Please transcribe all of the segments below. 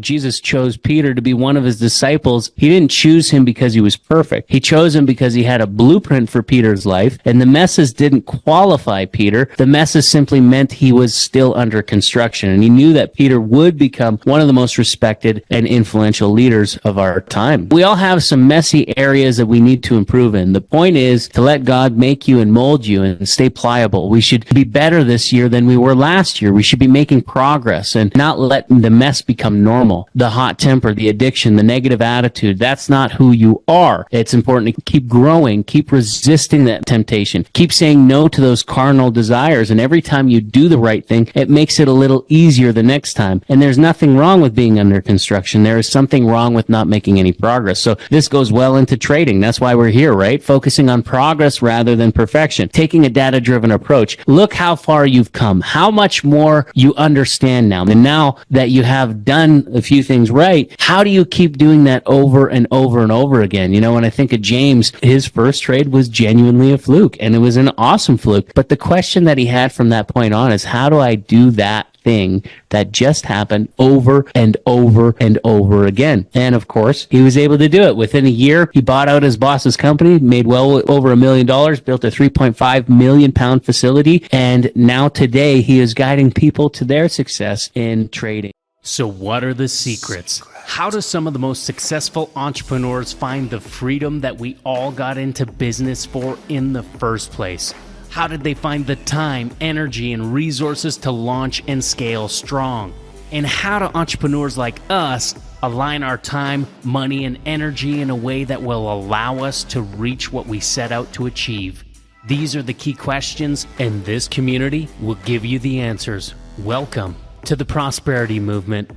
Jesus chose Peter to be one of his disciples, he didn't choose him because he was perfect. He chose him because he had a blueprint for Peter's life, and the message didn't qualify Peter. The message simply meant he was still under construction, and he knew that Peter would become one of the most respected and influential leaders of our time. We all have some messy areas that we need to improve in. The point is to let God make you and mold you and stay pliable. We should be better this year than we were last year. We should be making progress and not let the mess become normal. The hot temper, the addiction, the negative attitude, that's not who you are. It's important to keep growing, keep resisting that temptation, keep saying no to those carnal desires. And every time you do the right thing, it makes it a little easier the next time. And there's nothing wrong with being under construction. There is something wrong with not making any progress. So this goes well into trading. That's why we're here, right? Focusing on progress rather than perfection, taking a data-driven approach. Look how far you've come, how much more you understand now. And now that you have done a few things right, how do you keep doing that over and over and over again? You know, when I think of James, his first trade was genuinely a fluke, and it was an awesome fluke. But the question that he had from that point on is, how do I do that thing that just happened over and over and over again? And of course, he was able to do it. Within a year, he bought out his boss's company, made well over $1 million, built a 3.5 million pound facility, and now today he is guiding people to their success in trading. So what are the secrets? How do some of the most successful entrepreneurs find the freedom that we all got into business for in the first place? How did they find the time, energy, and resources to launch and scale strong? And how do entrepreneurs like us align our time, money, and energy in a way that will allow us to reach what we set out to achieve? These are the key questions, and this community will give you the answers. Welcome to the Prosperity Movement.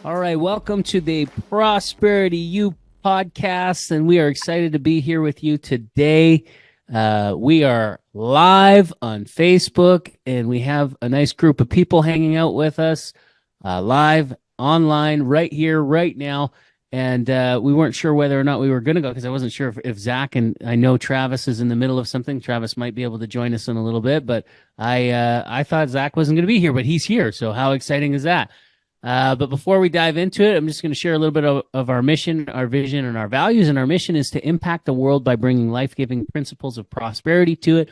All right, welcome to the Prosperity U podcast, and we are excited to be here with you today. We are live on Facebook, and we have a nice group of people hanging out with us live online right here, right now. And we weren't sure whether or not we were going to go because I wasn't sure if Zach, and I know Travis is in the middle of something. Travis might be able to join us in a little bit, but I thought Zach wasn't going to be here, but he's here. So how exciting is that? But before we dive into it, I'm just going to share a little bit of our mission, our vision, and our values. And our mission is to impact the world by bringing life-giving principles of prosperity to it.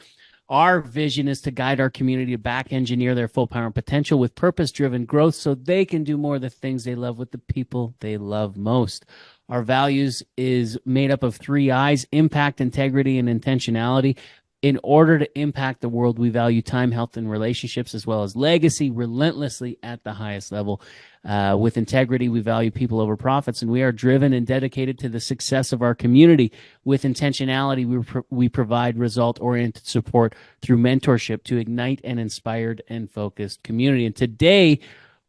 Our vision is to guide our community to back engineer their full power and potential with purpose-driven growth so they can do more of the things they love with the people they love most. Our values is made up of 3 I's: impact, integrity, and intentionality. In order to impact the world, we value time, health, and relationships, as well as legacy, relentlessly at the highest level. With integrity, we value people over profits, and we are driven and dedicated to the success of our community. With intentionality, we provide result-oriented support through mentorship to ignite an inspired and focused community. And today,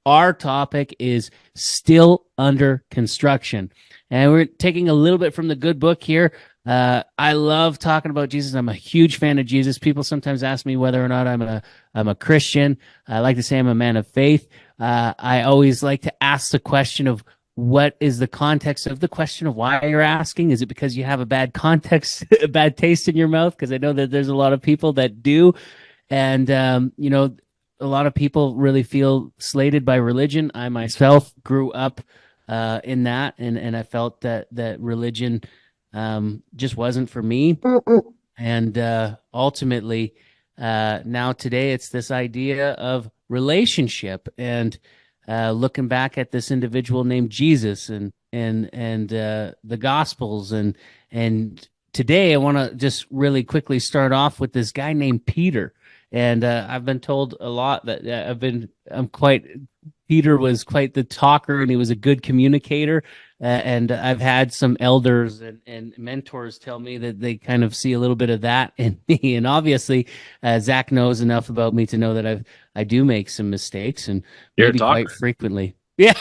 our topic is still under construction. And we're taking a little bit from the good book here. I love talking about Jesus. I'm a huge fan of Jesus. People sometimes ask me whether or not I'm a Christian. I like to say I'm a man of faith. I always like to ask the question of what is the context of the question of why you're asking. Is it because you have a bad context, a bad taste in your mouth? Because I know that there's a lot of people that do. And, you know, a lot of people really feel slated by religion. I myself grew up in that, and I felt that religion just wasn't for me. And ultimately, now today, it's this idea of relationship, and looking back at this individual named Jesus and the Gospels, and today I want to just really quickly start off with this guy named Peter. And I've been told a lot that Peter was quite the talker, and he was a good communicator. And I've had some elders and mentors tell me that they kind of see a little bit of that in me. And obviously, Zach knows enough about me to know that I do make some mistakes, and maybe quite frequently. Yeah,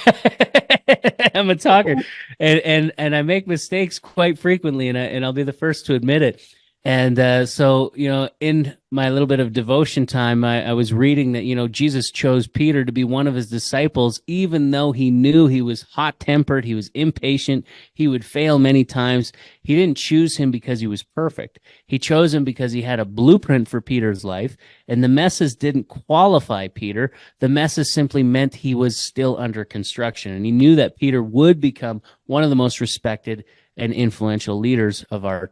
I'm a talker, and I make mistakes quite frequently, and I'll be the first to admit it. And so, in my little bit of devotion time, I was reading that, Jesus chose Peter to be one of his disciples, even though he knew he was hot tempered, he was impatient, he would fail many times. He didn't choose him because he was perfect. He chose him because he had a blueprint for Peter's life. And the messes didn't qualify Peter. The messes simply meant he was still under construction. And he knew that Peter would become one of the most respected and influential leaders of our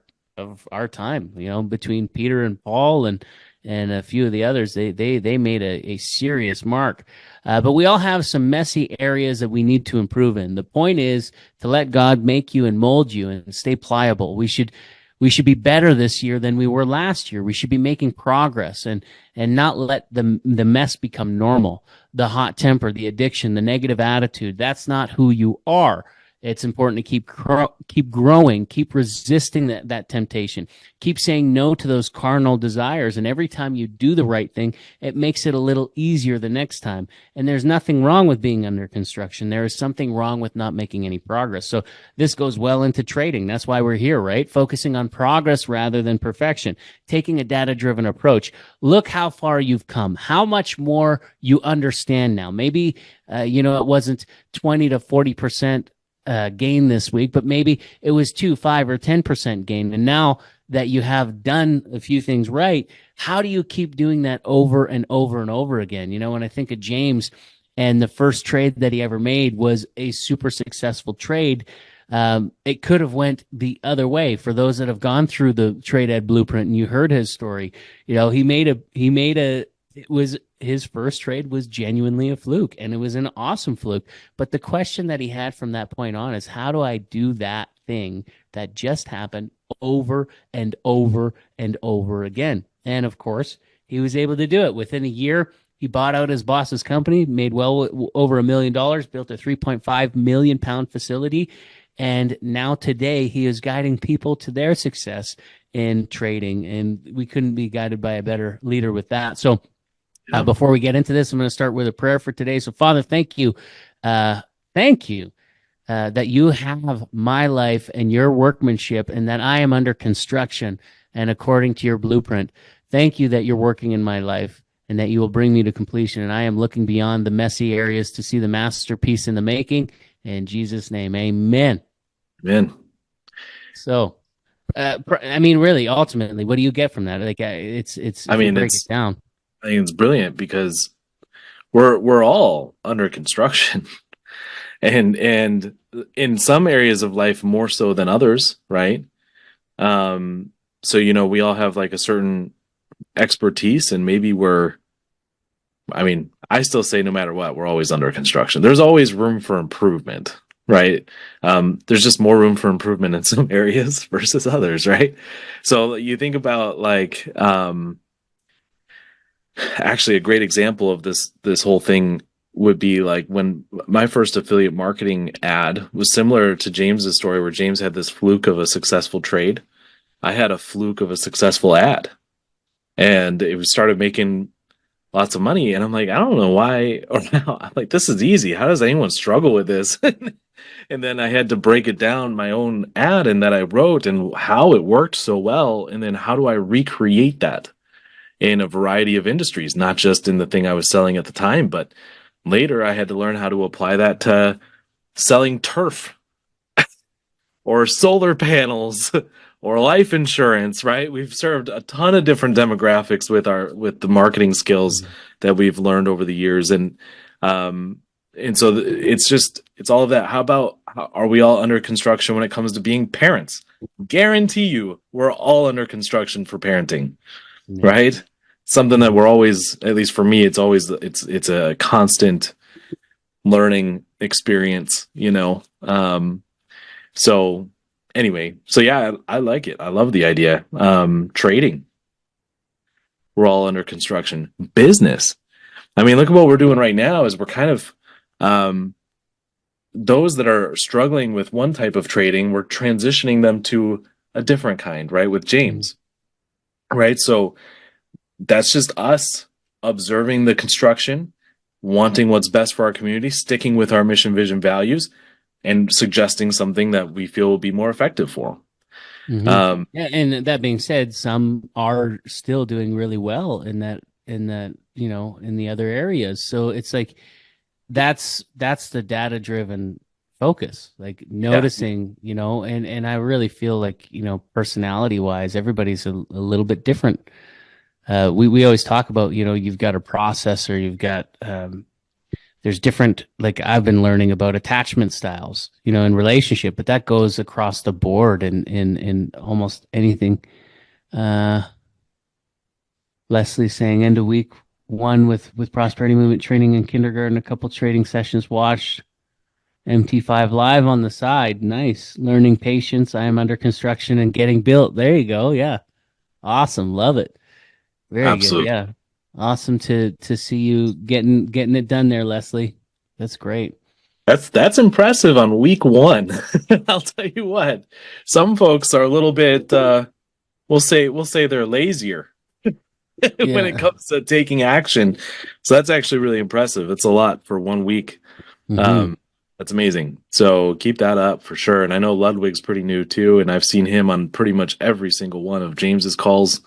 time, between Peter and Paul and a few of the others. They made a serious mark. But we all have some messy areas that we need to improve in. The point is to let God make you and mold you and stay pliable. We should be better this year than we were last year. We should be making progress and not let the mess become normal. The hot temper, the addiction, the negative attitude, that's not who you are. It's important to keep growing, keep resisting that temptation, keep saying no to those carnal desires. And every time you do the right thing, it makes it a little easier the next time. And there's nothing wrong with being under construction. There is something wrong with not making any progress. So this goes well into trading. That's why we're here, right? Focusing on progress rather than perfection, taking a data-driven approach. Look how far you've come, how much more you understand now. Maybe, it wasn't 20 to 40% gain this week, but maybe it was 2, 5, or 10% gain. And now that you have done a few things right, how do you keep doing that over and over and over again? When I think of James and the first trade that he ever made was a super successful trade. It could have went the other way. For those that have gone through the Trade Ed Blueprint and you heard his story, his first trade was genuinely a fluke, and it was an awesome fluke. But the question that he had from that point on is, how do I do that thing that just happened over and over and over again? And of course, he was able to do it. Within a year, he bought out his boss's company, made well over $1 million, built a 3.5 million pound facility. And now today he is guiding people to their success in trading. And we couldn't be guided by a better leader with that. So before we get into this, I'm going to start with a prayer for today. So, Father, thank you. Thank you that you have my life and your workmanship, and that I am under construction and according to your blueprint. Thank you that you're working in my life and that you will bring me to completion. And I am looking beyond the messy areas to see the masterpiece in the making. In Jesus' name, amen. Amen. So, really, ultimately, what do you get from that? Like, break it down. I think it's brilliant because we're all under construction, and in some areas of life more so than others, right? So we all have like a certain expertise, and maybe I still say no matter what, we're always under construction. There's always room for improvement, right? There's just more room for improvement in some areas versus others, right? So you think about like actually a great example of this whole thing would be like when my first affiliate marketing ad was similar to James's story, where James had this fluke of a successful trade. I had a fluke of a successful ad, and it started making lots of money. And I'm like, I don't know why, or how. I'm like, this is easy. How does anyone struggle with this? And then I had to break it down, my own ad and that I wrote, and how it worked so well. And then how do I recreate that in a variety of industries, not just in the thing I was selling at the time, but later I had to learn how to apply that to selling turf or solar panels or life insurance, right? We've served a ton of different demographics with the marketing skills that we've learned over the years. And so it's all of that. Are we all under construction when it comes to being parents? Guarantee you we're all under construction for parenting. Yeah. Right? Something that we're always, at least for me, it's a constant learning experience, So anyway, yeah, I like it. I love the idea. Trading. We're all under construction. Business. Look at what we're doing right now is we're kind of, those that are struggling with one type of trading, we're transitioning them to a different kind, right? With James, right? So that's just us observing the construction, wanting what's best for our community, sticking with our mission, vision, values, and suggesting something that we feel will be more effective for. Hmm. Um, Yeah, and that being said, some are still doing really well in that in the other areas. So it's like that's the data driven focus, like yeah, noticing, and I really feel like, personality wise, everybody's a little bit different. We always talk about, you've got a processor, you've got there's different, like I've been learning about attachment styles, in relationship, but that goes across the board in almost anything. Uh, Leslie saying end of week one with prosperity movement training in kindergarten, a couple trading sessions watched. MT5 live on the side. Nice. Learning patience. I am under construction and getting built. There you go. Yeah. Awesome. Love it. Very good. absolutely. Yeah. Awesome to see you getting it done there, Leslie. That's great. That's impressive on week one. I'll tell you what. Some folks are a little bit we'll say they're lazier when it Yeah. comes to taking action. So that's actually really impressive. It's a lot for 1 week. Mm-hmm. Um, that's amazing. So keep that up for sure. And I know Ludwig's pretty new too, and I've seen him on pretty much every single one of James's calls.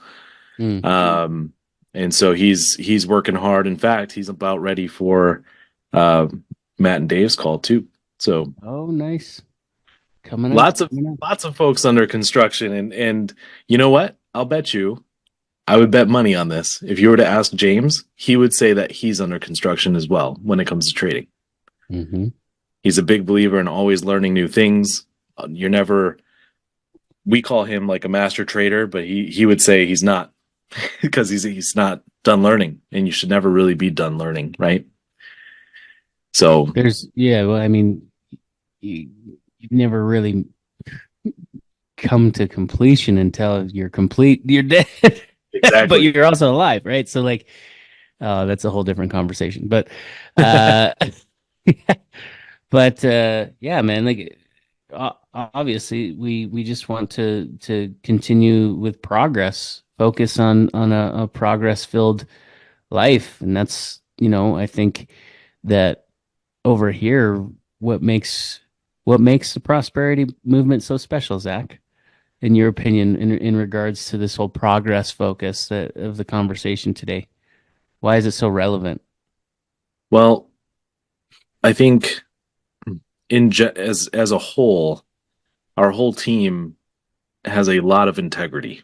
Mm. Um, and so he's working hard. In fact, he's about ready for uh, Matt and Dave's call too. So Oh, nice. Coming up. lots of Coming up. lots of folks under construction, and you know what? I'll bet you I would bet money on this. If you were to ask James, he would say that he's under construction as well when it comes to trading. Mm-hmm. He's a big believer in always learning new things. You're never, we call him like a master trader, but he would say he's not because he's not done learning, and you should never really be done learning, right? So Yeah, well, I mean, you've never really come to completion until you're complete. You're dead, but exactly. you're also alive, right? So like, that's a whole different conversation. But, uh, yeah, man, like obviously we just want to continue with progress, focus on a progress filled life, and that's I think that over here, what makes what makes the prosperity movement so special, Zach? In your opinion, in regards to this whole progress focus of the conversation today? Why is it so relevant? Well, I think as a whole, our whole team has a lot of integrity,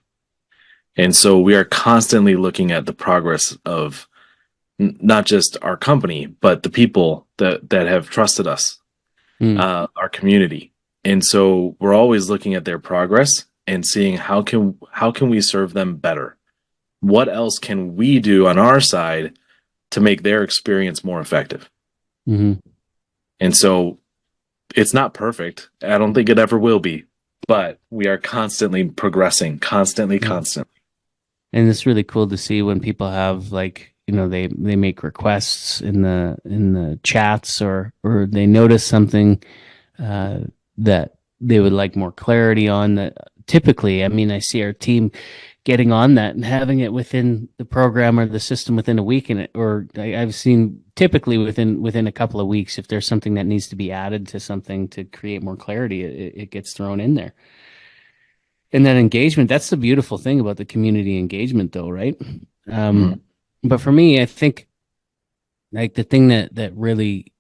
and so we are constantly looking at the progress of not just our company, but the people that have trusted us, Mm, our community. And so we're always looking at their progress and seeing how can we serve them better? What else can we do on our side to make their experience more effective? hmm And so it's not perfect. I don't think it ever will be, but we are constantly progressing, constantly, yeah. constantly. And it's really cool to see when people have, like, they make requests in the chats, or they notice something uh, that they would like more clarity on. That typically, I mean, I see our team getting on that and having it within the program or the system within a week, and I've seen typically within a couple of weeks, if there's something that needs to be added to something to create more clarity, it gets thrown in there. And that engagement, that's the beautiful thing about the community engagement, though, right? Mhm. Um, but for me, I think, like, the thing that really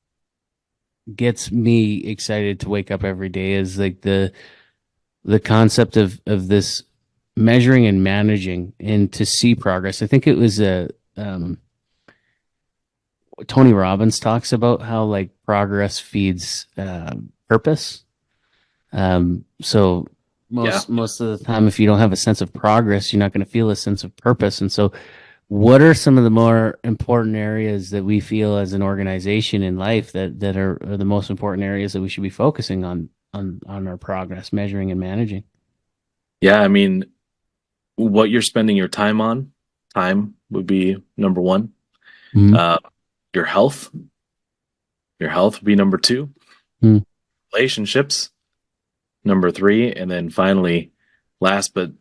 gets me excited to wake up every day is like the concept of this measuring and managing and to see progress. I think it was Tony Robbins talks about how, like, progress feeds purpose. So Yeah. most of the time, if you don't have a sense of progress, you're not going to feel a sense of purpose. And so, what are some of the more important areas that we feel as an organization in life that are the most important areas that we should be focusing on our progress, measuring and managing? Yeah. I mean, what you're spending your time on, time would be number one. Mm-hmm. Uh, your health, your health would be number two. Relationships, number three, and then finally, last but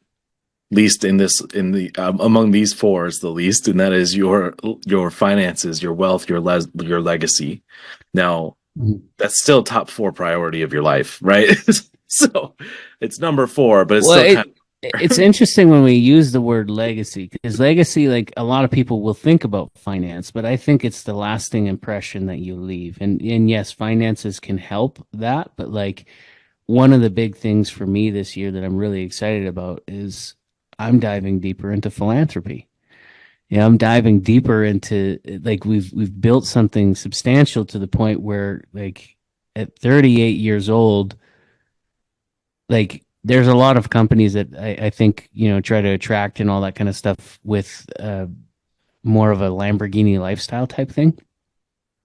least in the among these four is the least, and that is your finances, your wealth, your legacy. Now, Mm-hmm. that's still top four priority of your life, right? So it's number 4, but it's Well, still kind it's interesting when we use the word legacy, because legacy, like a lot of people will think about finance, but I think it's the lasting impression that you leave. And yes, finances can help that, but like one of the big things for me this year that I'm really excited about is I'm diving deeper into philanthropy. Yeah, I'm diving deeper into like we've built something substantial to the point where like at 38 years old, like there's a lot of companies that I think, try to attract and all that kind of stuff with more of a Lamborghini lifestyle type thing.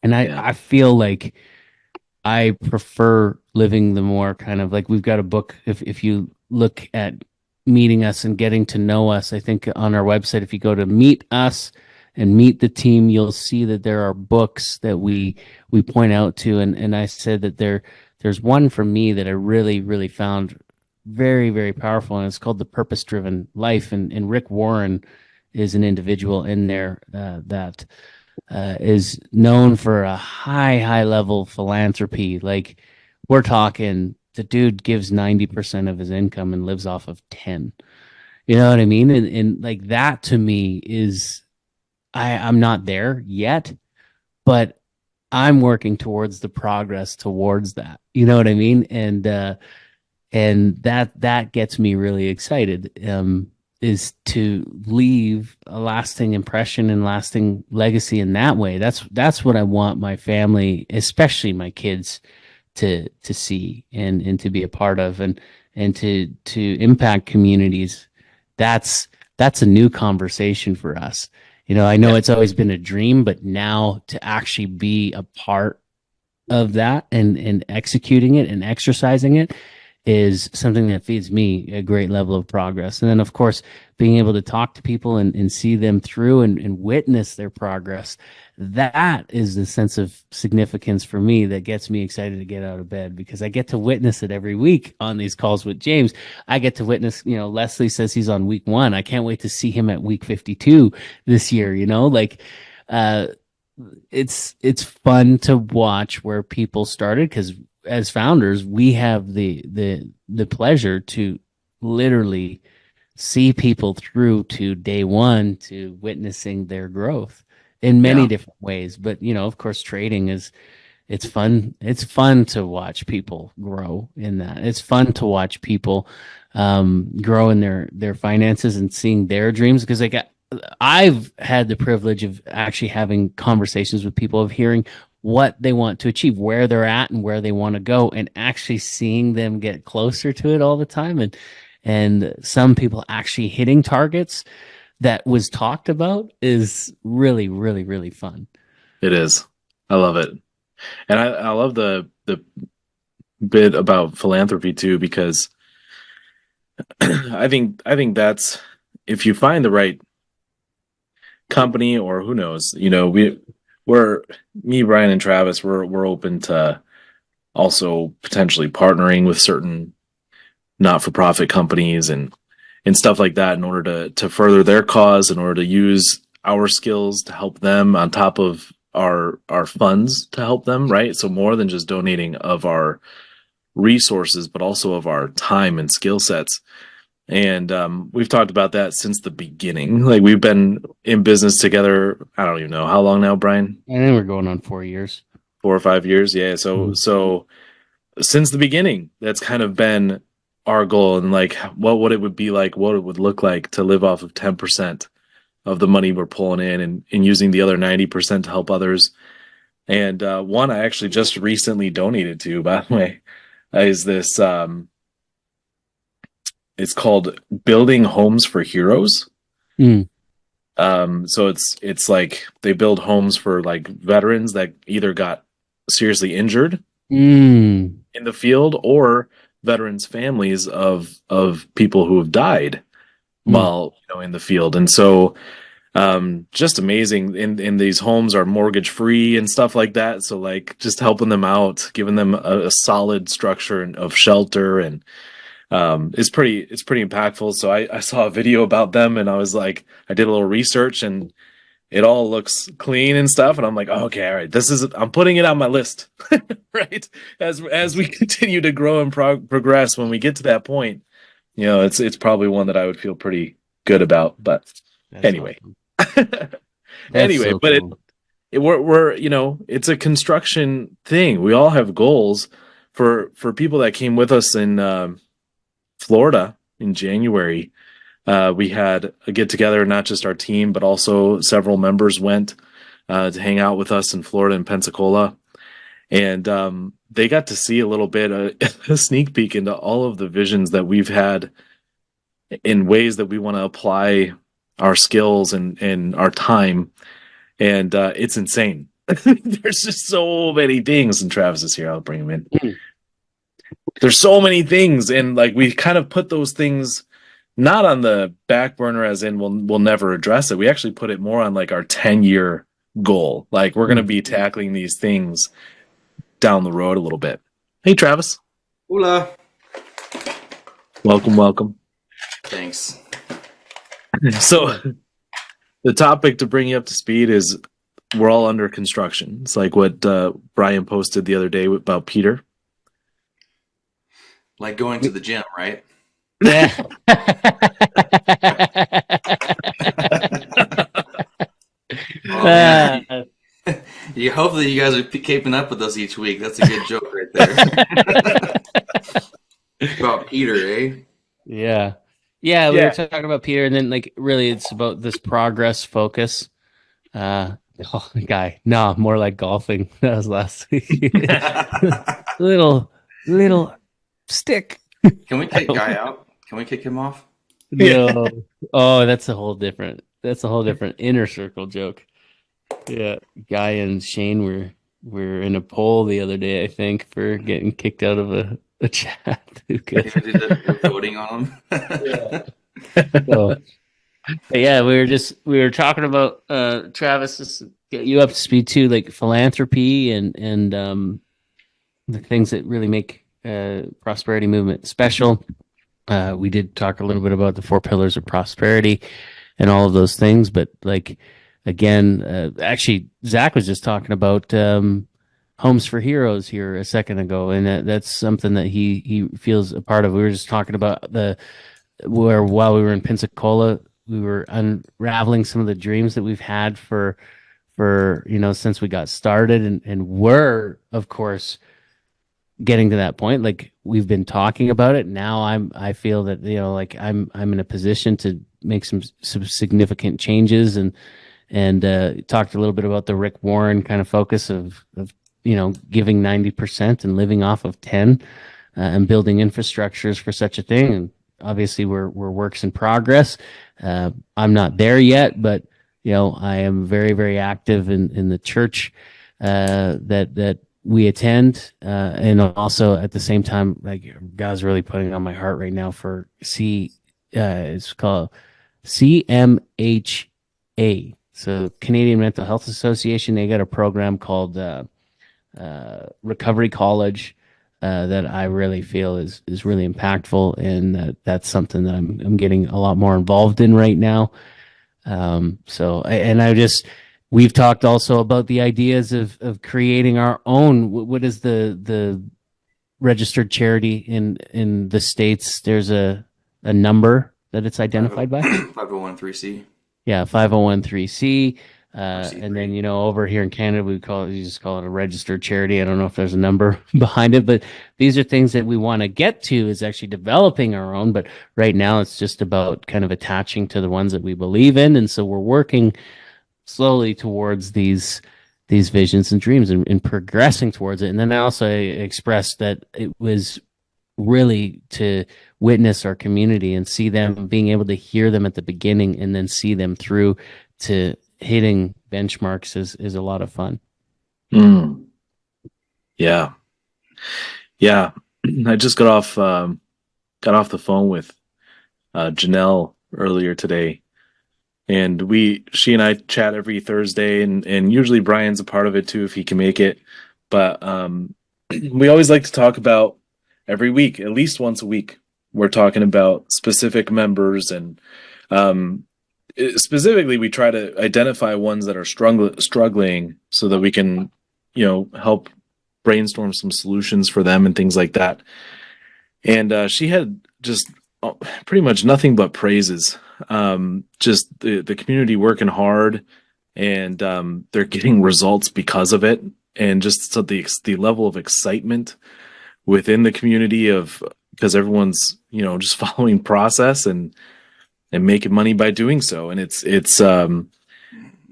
And I, yeah. I feel like I prefer living the more kind of like we've got a book. If you look at meeting us and getting to know us, I think on our website, if you go to meet us and meet the team, you'll see that there are books that we point out to. And I said that there's one for me that I really, really found very, very powerful, and it's called The Purpose Driven Life. And Rick Warren is an individual in there that is known for a high level philanthropy. Like we're talking, the dude gives 90% of his income and lives off of 10. You know what I mean? And like that to me is, I'm not there yet, but I'm working towards the progress towards that. You know what I mean? And that gets me really excited. Is to leave a lasting impression and lasting legacy in that way. That's what I want my family, especially my kids, to see and to be a part of, and to impact communities. That's a new conversation for us. I know Yeah. it's always been a dream, but now to actually be a part of that and executing it and exercising it is something that feeds me a great level of progress. And then, of course, being able to talk to people and see them through and witness their progress, that is the sense of significance for me that gets me excited to get out of bed, because I get to witness it every week on these calls with James. I get to witness, Leslie says he's on week 1. I can't wait to see him at week 52 this year, like, uh, it's fun to watch where people started, because as founders we have the pleasure to literally see people through to day one to witnessing their growth in many Yeah. different ways. But of course, trading is, it's fun to watch people grow in that. It's fun to watch people grow in their finances and seeing their dreams, because like I've had the privilege of actually having conversations with people, of hearing what they want to achieve, where they're at and where they want to go, and actually seeing them get closer to it all the time. And some people actually hitting targets that was talked about is really, really, really fun. It is. I love it. And I love the bit about philanthropy too, because I think that's, if you find the right company, or who knows, we're me, Brian, and Travis, we're open to also potentially partnering with certain not-for-profit companies and stuff like that, in order to further their cause, in order to use our skills to help them on top of our funds to help them, right? So more than just donating of our resources, but also of our time and skill sets. And we've talked about that since the beginning. Like, we've been in business together, I don't even know how long now, Brian. And then we're going on 4 years. 4 or 5 years, yeah. So Mhm. so since the beginning, that's kind of been our goal, and like what it would be like, what it would look like to live off of 10% of the money we're pulling in, and using the other 90% to help others. And one I actually just recently donated to, by the way, is this. It's called Building Homes for Heroes. Mm. So it's like they build homes for like veterans that either got seriously injured Mm. in the field, or veterans' families of people who have died Mm. while in the field. And so just amazing. In these homes are mortgage free and stuff like that. So like just helping them out, giving them a solid structure of shelter, and it's pretty impactful. So I saw a video about them, and I was like, I did a little research, and it all looks clean and stuff, and I'm like, oh, okay, all right, I'm putting it on my list, right? As we continue to grow and progress, when we get to that point, it's probably one that I would feel pretty good about. But That's anyway, awesome. That's anyway, so but cool. we're it's a construction thing. We all have goals. For people that came with us in Florida in January. We had a get together, not just our team, but also several members went to hang out with us in Florida and Pensacola. And they got to see a little bit, a sneak peek into all of the visions that we've had in ways that we want to apply our skills and our time. And it's insane. There's just so many things. And Travis is here. I'll bring him in. There's so many things. And like we kind of put those things not on the back burner as in we'll never address it. We actually put it more on like our 10-year goal. Like we're going to be tackling these things down the road a little bit. Hey, Travis. Hola. Welcome. Thanks. So the topic to bring you up to speed is we're all under construction. It's like what Bryan posted the other day about Peter. Like going to the gym, right? Yeah. Oh, man. Hopefully you guys are keeping up with us each week. That's a good joke right there. About Peter, eh? Yeah. We were talking about Peter, and then like really it's about this progress focus. More like golfing. That was last week. little stick. Can we kick Guy out? Can we kick him off? No. Oh, that's a whole different inner circle joke. Yeah. Guy and Shane were in a poll the other day, I think, for getting kicked out of a chat. They're voting on him. Yeah. So, we were talking about Travis, just to get you up to speed too, like philanthropy and the things that really make prosperity movement special. We did talk a little bit about the 4 pillars of prosperity and all of those things, but like again, actually Zach was just talking about Homes for Heroes here a second ago, and that's something that he feels a part of. We were just talking about while we were in Pensacola, we were unraveling some of the dreams that we've had for since we got started, and we're of course getting to that point. Like we've been talking about it. Now I feel that like I'm in a position to make some significant changes, and talked a little bit about the Rick Warren kind of focus of giving 90% and living off of 10, and building infrastructures for such a thing. And obviously we're works in progress. I'm not there yet, but I am very, very active in the church that we attend, and also at the same time, like God's really putting on my heart right now for it's called CMHA, so Canadian Mental Health Association. They got a program called Recovery College that I really feel is really impactful, and that's something that I'm getting a lot more involved in right now. We've talked also about the ideas of creating our own. What is the registered charity in the States? There's a number that it's identified by. 501(c)(3). Yeah, 501(c)(3). And then, over here in Canada, you just call it a registered charity. I don't know if there's a number behind it, but these are things that we want to get to, is actually developing our own. But right now it's just about kind of attaching to the ones that we believe in. And so we're working slowly towards these visions and dreams and progressing towards it. And then I also expressed that it was really to witness our community and see them, being able to hear them at the beginning and then see them through to hitting benchmarks is a lot of fun. Yeah. I just got off the phone with Janelle earlier today, and she and I chat every Thursday, and usually Brian's a part of it too if he can make it. But we always like to talk about every week, at least once a week, we're talking about specific members and specifically, we try to identify ones that are struggling so that we can, help brainstorm some solutions for them and things like that. And she had just pretty much nothing but praises. Just the community working hard, and they're getting results because of it, and just so the level of excitement within the community of because everyone's just following process and making money by doing so, and it's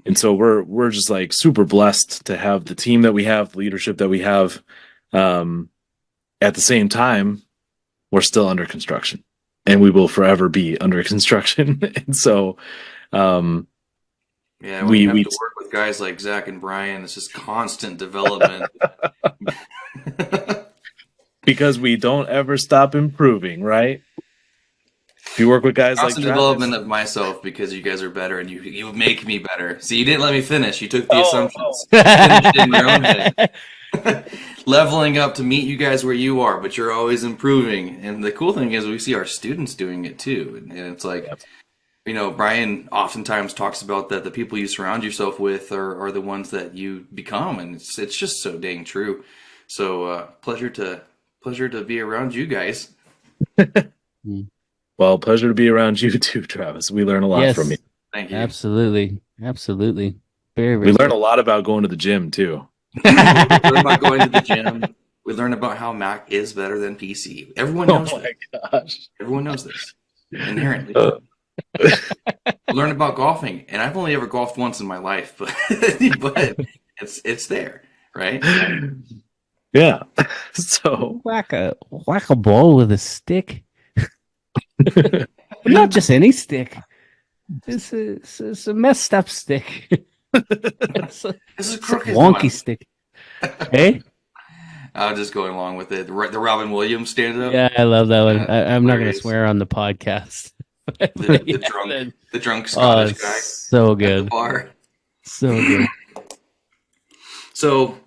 and so we're just like super blessed to have the team that we have, the leadership that we have. At the same time, we're still under construction, and we will forever be under construction. And so, yeah, when you have to work with guys like Zach and Bryan, it's just constant development. Because we don't ever stop improving, right? If you work with guys constant like development of myself because you guys are better and you make me better. See, you didn't let me finish. You took the assumptions. Finished in your own head. Leveling up to meet you guys where you are, but you're always improving. And the cool thing is we see our students doing it too. And it's like, Bryan oftentimes talks about that the people you surround yourself with are the ones that you become. And it's just so dang true. So pleasure to be around you guys. Well, pleasure to be around you too, Travis. We learn a lot from you. Thank you. Absolutely. Very, very we learn a lot about going to the gym too. We learn about going to the gym. We learn about how Mac is better than PC. Everyone knows this. Gosh. Everyone knows this inherently. We learn about golfing, and I've only ever golfed once in my life, but it's there, right? Yeah. So whack a ball with a stick. Not just any stick. It's a messed up stick. This is a crooked wonky one. stick. Hey, I'll just go along with it. The Robin Williams stand up. Yeah, I love that one. I'm not going to swear on the podcast. the drunk Scottish guy. So good. At the bar. So good. So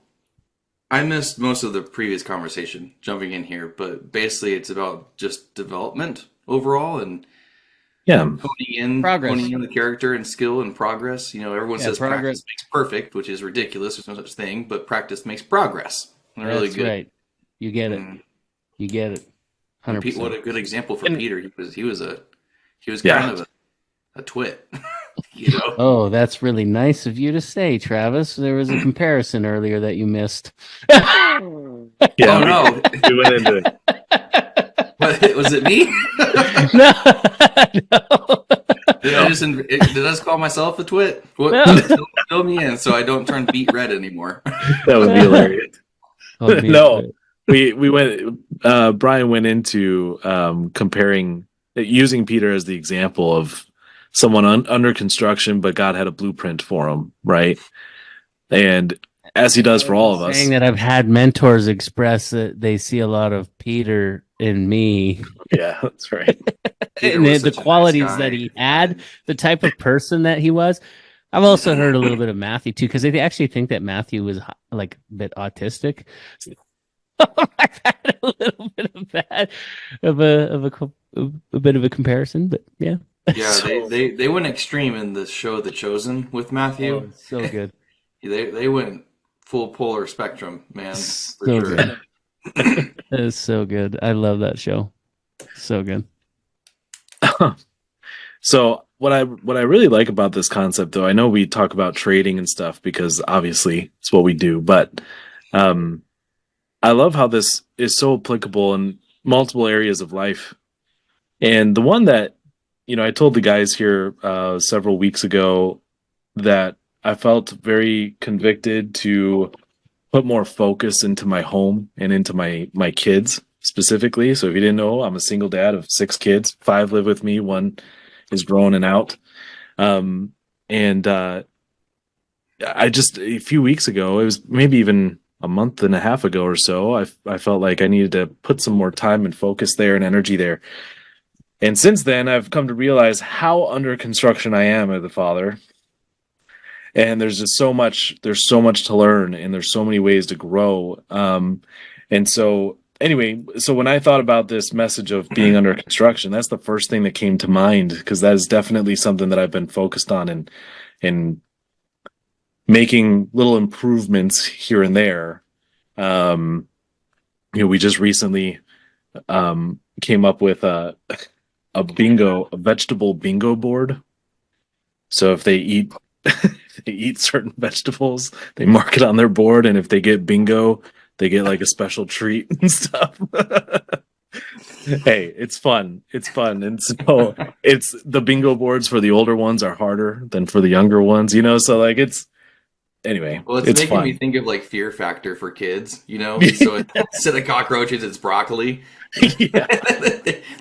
I missed most of the previous conversation jumping in here, but basically it's about just development overall and honing in the character and skill and progress. Everyone says practice makes perfect, which is ridiculous. There's no such thing, but practice makes progress. That's really good. Right. You get it. You get it. 100%. What a good example for Peter. He was kind of a twit. Oh, that's really nice of you to say, Travis. There was a comparison earlier that you missed. No. We went into it. What, was it me? No. Did I just call myself a twit? Fill me in so I don't turn beet red anymore. That would be hilarious. We went. Bryan went into comparing, using Peter as the example of someone under construction, but God had a blueprint for him, right? And as He does for all of us. Saying that I've had mentors express that they see a lot of Peter in me. Yeah, that's right. And the qualities that he had, the type of person that he was. I've also heard a little bit of Matthew too, because they actually think that Matthew was like a bit autistic. I've had a little bit of that, a bit of a comparison, but yeah. Yeah, they went extreme in the show The Chosen with Matthew. Oh, so good. They went full polar spectrum, man. So good. It is so good. I love that show. So good. So what I really like about this concept, though, I know we talk about trading and stuff because obviously it's what we do, but I love how this is so applicable in multiple areas of life. And the one that I told the guys here several weeks ago that I felt very convicted to put more focus into my home and into my kids specifically. So if you didn't know, I'm a single dad of 6 kids. 5 live with me. 1 is grown and out. I just, a few weeks ago, it was maybe even a month and a half ago or so, I felt like I needed to put some more time and focus there and energy there. And since then, I've come to realize how under construction I am as a father. And there's just so much to learn, and there's so many ways to grow. And so anyway, so when I thought about this message of being under construction, that's the first thing that came to mind, because that is definitely something that I've been focused on and making little improvements here and there. We just recently came up with a vegetable bingo board. So if they eat certain vegetables, they mark it on their board, and if they get bingo, they get like a special treat and stuff. Hey, it's fun. It's fun. And so it's the bingo boards for the older ones are harder than for the younger ones, so like anyway, Well, it's making fun. me think of like Fear Factor for kids, So instead of cockroaches, it's broccoli. Yeah.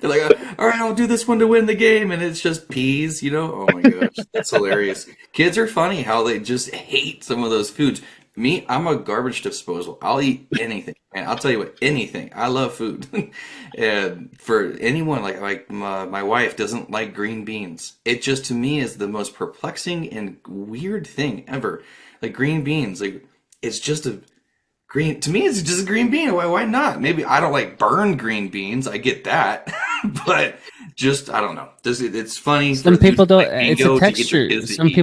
They're like, all right, I'll do this one to win the game, and it's just peas. Oh my gosh, that's hilarious. Kids are funny how they just hate some of those foods. Me, I'm a garbage disposal. I'll eat anything, and I'll tell you what, anything. I love food, and for anyone like my wife doesn't like green beans. It just to me is the most perplexing and weird thing ever. Like green beans, like it's just a green. To me, it's just a green bean. Why not? Maybe I don't like burned green beans. I get that, but just I don't know. It's funny. Some people don't. Like It's bingo a to get your texture. kids to Some eat.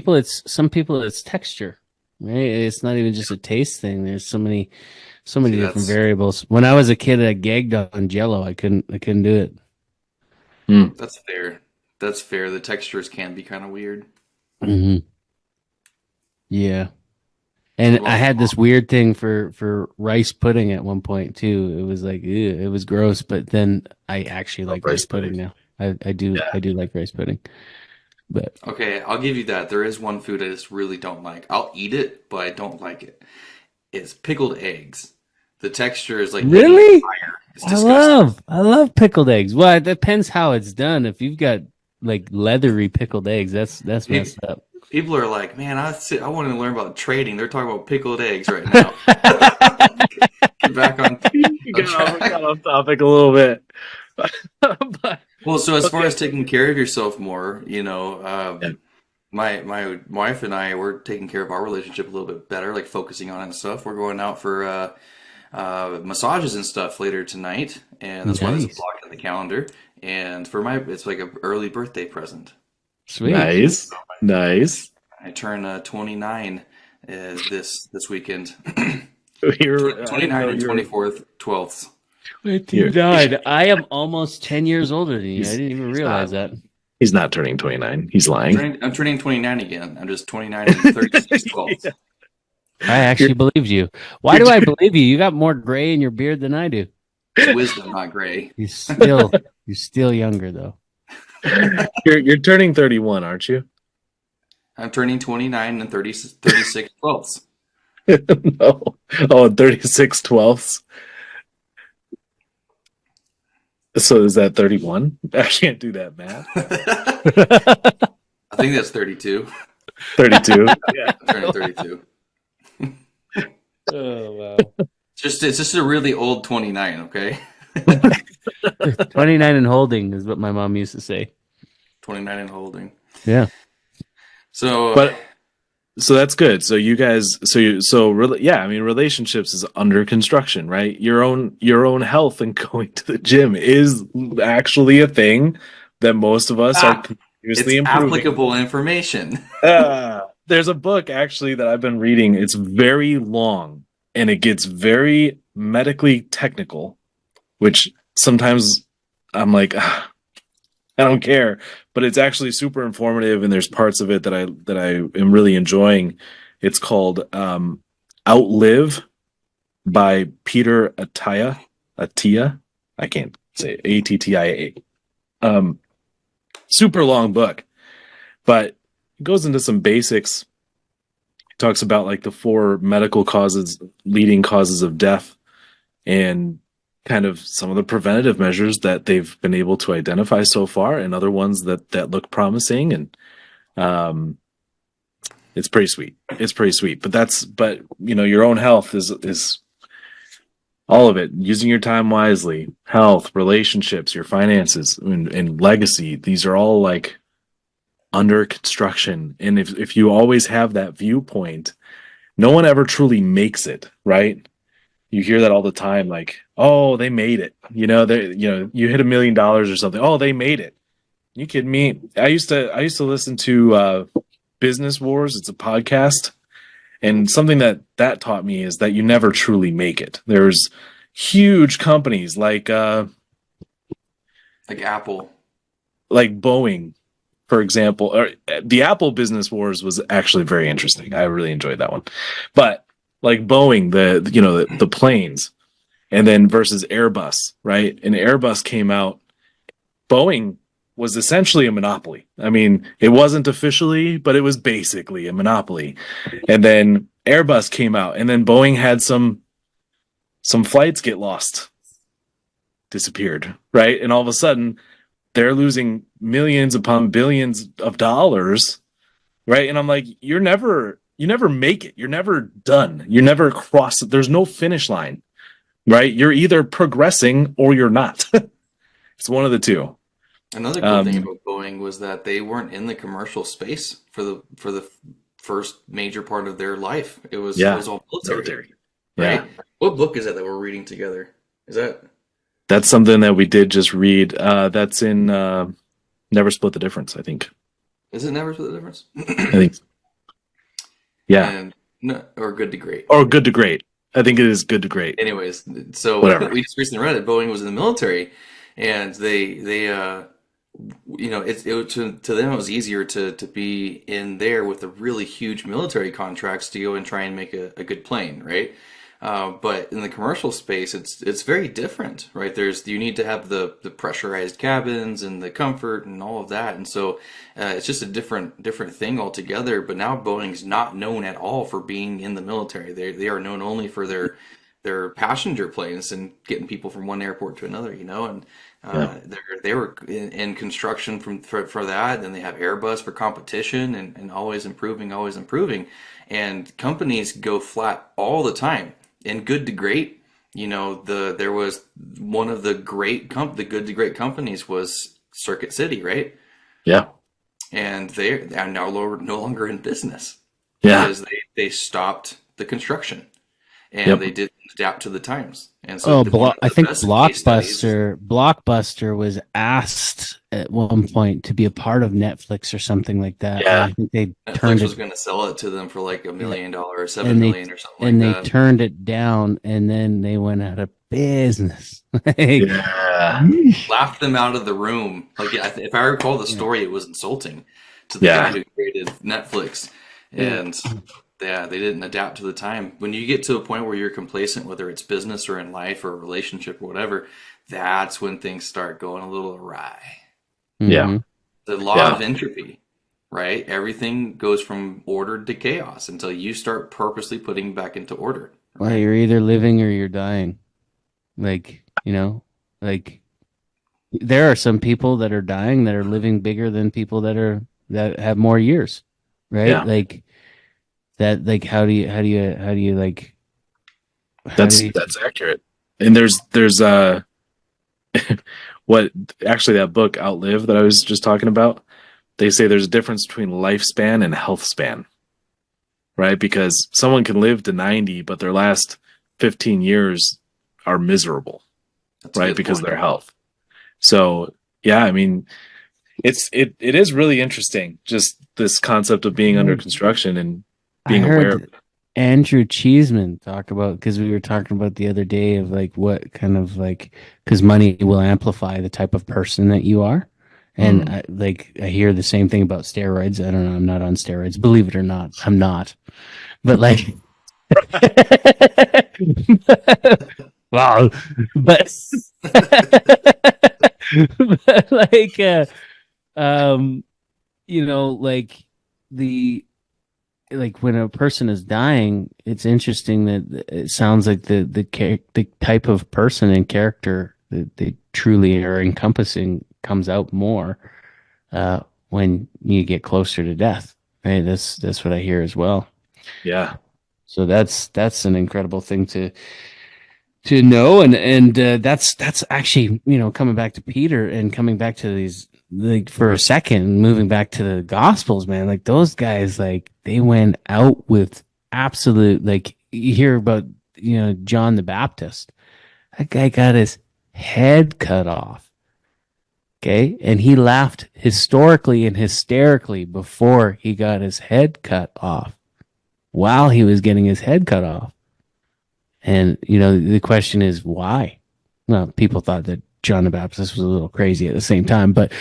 people it's texture. Right? It's not even just a taste thing. There's so many See, different that's variables. When I was a kid, I gagged on Jello. I couldn't do it. that's fair. That's fair. The textures can be kind of weird. Hmm. Yeah. And I had this weird thing for rice pudding at one point too. It was like, ew, it was gross, but then I actually like rice pudding now. I do like rice pudding. But Okay, I'll give you that. There is one food I just really don't like. I'll eat it, but I don't like it. It's pickled eggs. The texture is like really, fire. It's disgusting. I love pickled eggs. Well, it depends how it's done. If you've got like leathery pickled eggs, that's messed up. People are like, man, I want to learn about trading. They're talking about pickled eggs right now. Get back on got off topic a little bit. But, well, so as far okay. as taking care of yourself more, Yeah. my wife and I, we're taking care of our relationship a little bit better, like focusing on it and stuff. We're going out for massages and stuff later tonight, and that's why there's a Nice. block in the calendar. And it's like an early birthday present. Sweet. Nice. I turn 29 this weekend. You're 29 and 24th, 12th. 29. I am almost 10 years older than you. I didn't even realize that. He's not turning 29. He's lying. I'm turning 29 again. I'm just 29 and 36 12th. Yeah. I actually believed you. Why do I believe you? You got more gray in your beard than I do. It's wisdom, not gray. You're still younger though. You're turning 31, aren't you? I'm turning 29 and 36 12ths. No. Oh, 36 twelfths. So is that 31? I can't do that math. I think that's 32. 32. Yeah. I'm turning 32. Oh wow. It's just a really old 29, okay? 29 and holding is what my mom used to say. 29 and holding. Yeah. So So that's good. So you guys, I mean, relationships is under construction, right? Your own health and going to the gym is actually a thing that most of us are continuously it's improving. applicable information. There's a book actually that I've been reading. It's very long and it gets very medically technical, which sometimes I'm like, I don't care, but it's actually super informative, and there's parts of it that I am really enjoying. It's called Outlive by Peter Attia. I can't say it. Attia. Super long book, but it goes into some basics. It talks about like the 4 leading causes of death, and kind of some of the preventative measures that they've been able to identify so far, and other ones that look promising. And it's pretty sweet. But your own health is all of it. Using your time wisely, health, relationships, your finances, and legacy. These are all like under construction. And if you always have that viewpoint, no one ever truly makes it, right? You hear that all the time, like, oh, they made it. You hit $1 million or something. Oh, they made it. You kidding me? I used to listen to Business Wars. It's a podcast. And something that taught me is that you never truly make it. There's huge companies like Apple. like Boeing, for example. Or the Apple Business Wars was actually very interesting. I really enjoyed that one. But like Boeing, the planes, and then versus Airbus, right? And Airbus came out. Boeing was essentially a monopoly. I mean, it wasn't officially, but it was basically a monopoly. And then Airbus came out, and then Boeing had some flights get lost, disappeared, right? And all of a sudden, they're losing millions upon billions of dollars, right? And I'm like, you never make it. You're never done. You never cross. There's no finish line, right? You're either progressing or you're not. It's one of the two. Another cool thing about Boeing was that they weren't in the commercial space for the first major part of their life. It was all military. Right? Yeah. What book is that we're reading together? Is that That's something that we did just read. That's in Never Split the Difference, I think. Is it Never Split the Difference? I think so. Yeah. And no, or Good to Great. Or Good to Great. I think it is Good to Great. Anyways, so Whatever. we just recently read it. Boeing was in the military, and they to them it was easier to be in there with the really huge military contracts to go and try and make a good plane, right? But in the commercial space, it's very different, right? You need to have the pressurized cabins and the comfort and all of that, and so it's just a different thing altogether. But now Boeing's not known at all for being in the military. They are known only for their passenger planes and getting people from one airport to another, and they were in construction for that. Then they have Airbus for competition and always improving, and companies go flat all the time. And Good to Great, there was one of the Good to Great companies was Circuit City, right? Yeah. And they are now no longer in business Yeah. because they stopped the construction and they didn't adapt to the times. And so I think Blockbuster was asked at one point to be a part of Netflix or something like that. Yeah. And I think they Netflix was going to sell it to them for like $1 million, $7 million or something and like they that. turned it down, and then they went out of business. Yeah. Laughed them out of the room. Like, if I recall the story, it was insulting to the guy who created Netflix. And they didn't adapt to the time. When you get to a point where you're complacent, whether it's business or in life or a relationship or whatever, that's when things start going a little awry. Yeah. The law of entropy, right? Everything goes from order to chaos until you start purposely putting back into order. Well, you're either living or you're dying. Like, there are some people that are dying that are living bigger than people that have more years, right? Yeah. Like that. Like, how do you like? That's accurate. And there's what actually that book Outlive that I was just talking about, they say there's a difference between lifespan and health span, right? Because someone can live to 90, but their last 15 years are miserable, right? Because of their health. So yeah, I mean, it is really interesting, just this concept of being under construction and being aware of it. Andrew Cheeseman talk about, because we were talking about the other day of like what kind of like, because money will amplify the type of person that you are. And I hear the same thing about steroids. I don't know. I'm not on steroids. Believe it or not, I'm not. But like, wow. But, but like, like when a person is dying, it's interesting that it sounds like the type of person and character that they truly are encompassing comes out more when you get closer to death. Right? That's what I hear as well. Yeah. So that's an incredible thing to know, and that's actually, coming back to Peter and coming back to these, like, for a second, moving back to the Gospels, man, like those guys, like they went out with absolute, like you hear about John the Baptist. That guy got his head cut off. Okay. And he laughed historically and hysterically before he got his head cut off, while he was getting his head cut off. And, the question is why? Well, people thought that John the Baptist was a little crazy at the same time, but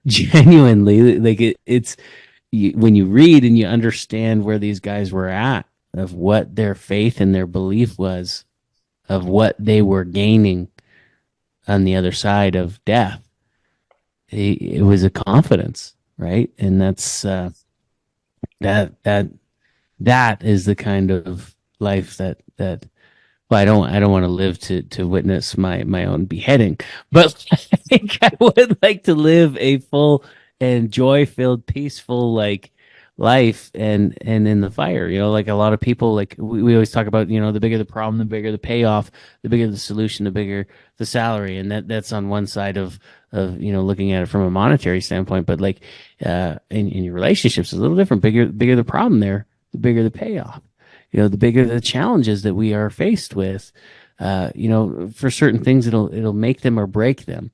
genuinely, like it's when you read and you understand where these guys were at, of what their faith and their belief was, of what they were gaining on the other side of death, it was a confidence, right? And that's that is the kind of life that well, I don't want to live to witness my own beheading, but I think I would like to live a full and joy filled, peaceful life and in the fire. Like a lot of people, like we always talk about, the bigger the problem, the bigger the payoff, the bigger the solution, the bigger the salary, and that's on one side of looking at it from a monetary standpoint. But like in your relationships, it's a little different. Bigger the problem there, the bigger the payoff. The bigger the challenges that we are faced with, for certain things, it'll make them or break them.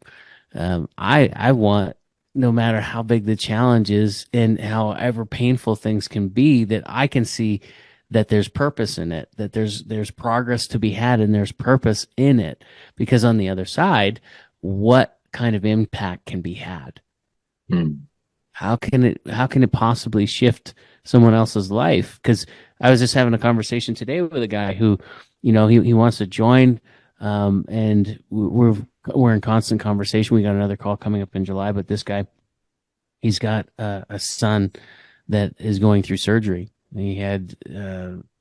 I want, no matter how big the challenge is and however painful things can be, that I can see that there's purpose in it, that there's progress to be had and there's purpose in it. Because on the other side, what kind of impact can be had? How can it possibly shift someone else's life? Because I was just having a conversation today with a guy who, he wants to join, and we're in constant conversation. We got another call coming up in July, but this guy, he's got a son that is going through surgery. He had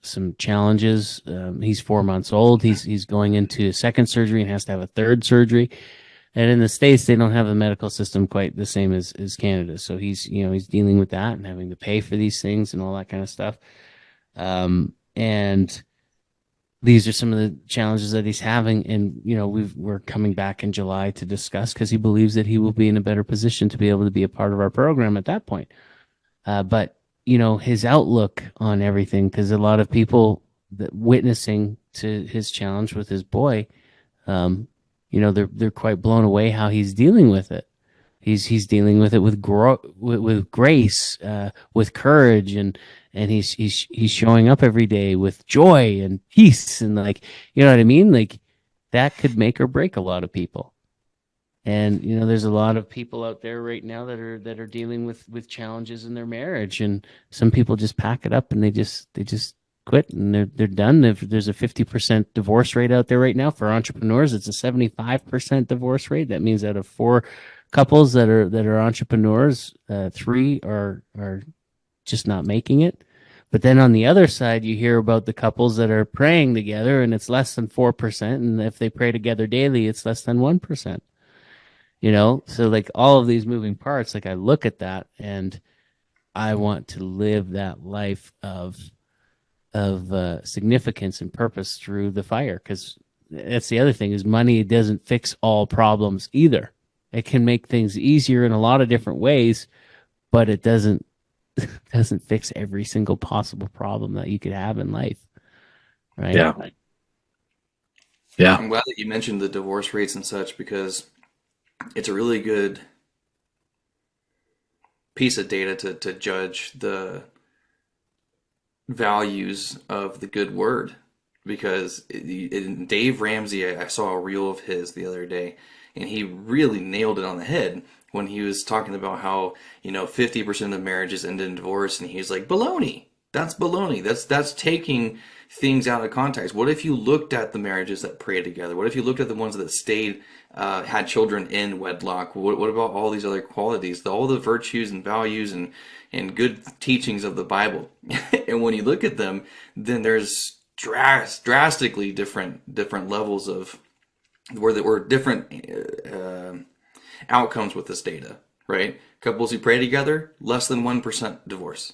some challenges. He's 4 months old. He's going into a second surgery and has to have a third surgery. And in the States, they don't have the medical system quite the same as Canada. So he's dealing with that and having to pay for these things and all that kind of stuff. And these are some of the challenges that he's having. And, we're coming back in July to discuss, because he believes that he will be in a better position to be able to be a part of our program at that point. But, his outlook on everything, because a lot of people that witnessing to his challenge with his boy, they're quite blown away how he's dealing with it. He's dealing with it with grace, with courage, and he's showing up every day with joy and peace, and you know what I mean? Like, that could make or break a lot of people. And there's a lot of people out there right now that are dealing with challenges in their marriage, and some people just pack it up and they just quit and they're done. If there's a 50% divorce rate out there right now for entrepreneurs, it's a 75% divorce rate. That means out of 4 couples that are entrepreneurs, 3 are just not making it. But then on the other side, you hear about the couples that are praying together, and it's less than 4%, and if they pray together daily, it's less than 1%. So like all of these moving parts, like I look at that and I want to live that life of significance and purpose through the fire. Because that's the other thing, is money doesn't fix all problems either. It can make things easier in a lot of different ways, but it doesn't fix every single possible problem that you could have in life. Right? Yeah. I'm glad that you mentioned the divorce rates and such, because it's a really good piece of data to judge the values of the good word. Because in Dave Ramsey, I saw a reel of his the other day, and he really nailed it on the head when he was talking about how 50% of marriages end in divorce, and he's like, baloney. That's baloney. That's taking things out of context. What if you looked at the marriages that prayed together? What if you looked at the ones that stayed, had children in wedlock? What about all these other qualities, all the virtues and values and good teachings of the Bible? And when you look at them, then there's drastically different levels of where there were different outcomes with this data, right? Couples who pray together, less than 1% divorce.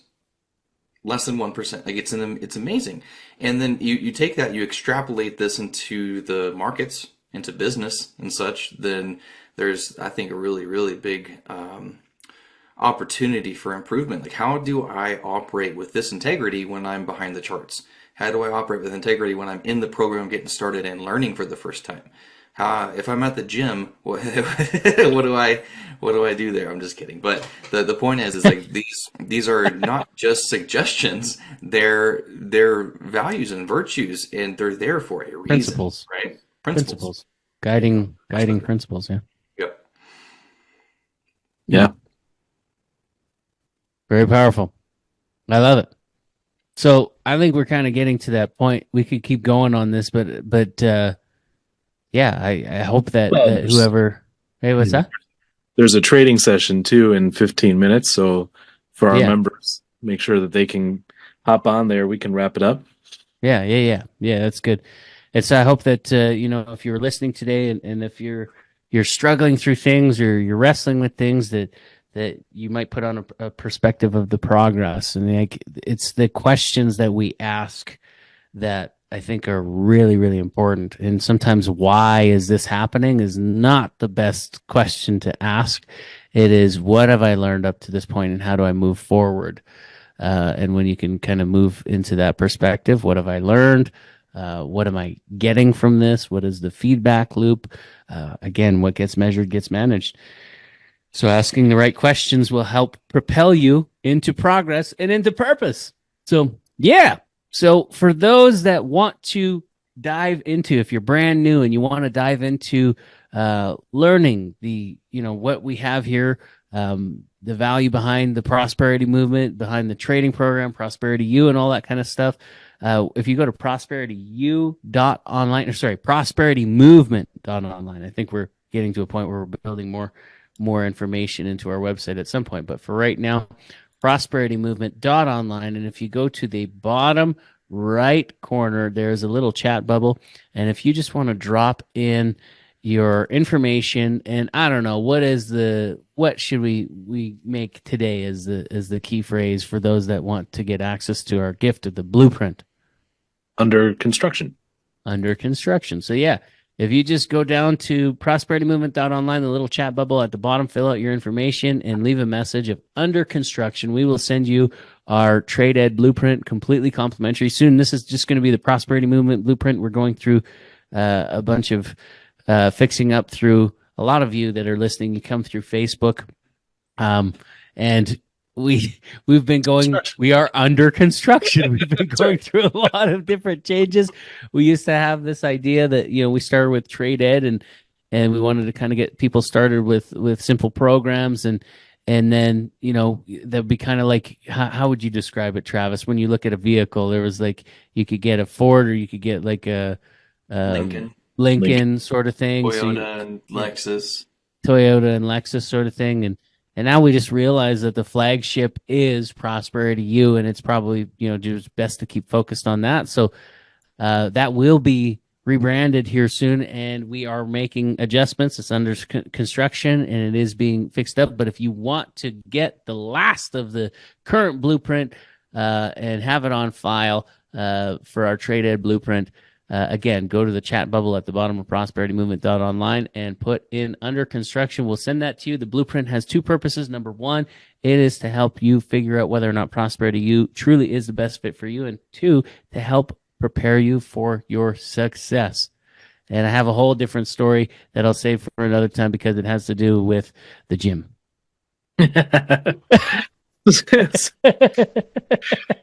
Less than 1%. Like it's amazing. And then you take that, you extrapolate this into the markets, into business and such, then there's, I think, a really, really big opportunity for improvement. Like, how do I operate with this integrity when I'm behind the charts? How do I operate with integrity when I'm in the program getting started and learning for the first time? If I'm at the gym, what do I do there? I'm just kidding. But the point is like these are not just suggestions. They're values and virtues, and they're there for a reason. Principles, right? Principles. Guiding principles. Yeah. Yep. Yeah. Very powerful. I love it. So I think we're kind of getting to that point. We could keep going on this, but yeah, I hope that, Well, that whoever. Hey, what's that? There's a trading session too in 15 minutes. So for our Yeah. members, make sure that they can hop on there. We can wrap it up. Yeah. That's good. I hope that if you're listening today, and if you're struggling through things or you're wrestling with things, that you might put on a perspective of the progress, and like it's the questions that we ask that I think are really, really important. And sometimes, why is this happening, is not the best question to ask. It is, what have I learned up to this point, and how do I move forward? And when you can kind of move into that perspective, what have I learned? What am I getting from this? What is the feedback loop? Again, what gets measured gets managed. So asking the right questions will help propel you into progress and into purpose. So, yeah. So for those that want to dive into, if you're brand new and you want to dive into learning what we have here, the value behind the prosperity movement, behind the trading program, Prosperity U, and all that kind of stuff. If you go to prosperitymovement.online, I think we're getting to a point where we're building more information into our website at some point. But for right now, prosperitymovement.online. And if you go to the bottom right corner, there's a little chat bubble. And if you just want to drop in your information, and I don't know, what should we make today as the key phrase for those that want to get access to our gift of the blueprint? Under construction. So yeah, if you just go down to prosperitymovement.online, the little chat bubble at the bottom, fill out your information and leave a message of under construction. We will send you our Trade Ed blueprint, completely complimentary. Soon, this is just going to be the Prosperity Movement blueprint. We're going through a bunch of fixing up through a lot of you that are listening. You come through Facebook, and we've been going. We are under construction. We've been going through a lot of different changes. We used to have this idea that we started with Trade Ed, and we wanted to kind of get people started with simple programs, and then that'd be kind of like, how would you describe it, Travis? When you look at a vehicle, there was like, you could get a Ford, or you could get like a Lincoln sort of thing, Toyota and Lexus sort of thing, and now we just realize that the flagship is Prosperity U, and it's probably just best to keep focused on that. So that will be rebranded here soon, and we are making adjustments. It's under construction, and it is being fixed up. But if you want to get the last of the current blueprint and have it on file for our Trade Ed blueprint, again, go to the chat bubble at the bottom of prosperitymovement.online and put in under construction. We'll send that to you. The blueprint has two purposes. Number one, it is to help you figure out whether or not Prosperity U truly is the best fit for you. And two, to help prepare you for your success. And I have a whole different story that I'll save for another time because it has to do with the gym.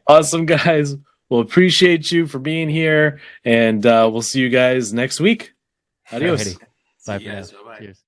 Awesome, guys. Well, appreciate you for being here, and we'll see you guys next week. Adios. Bye for now. Bye-bye. Cheers.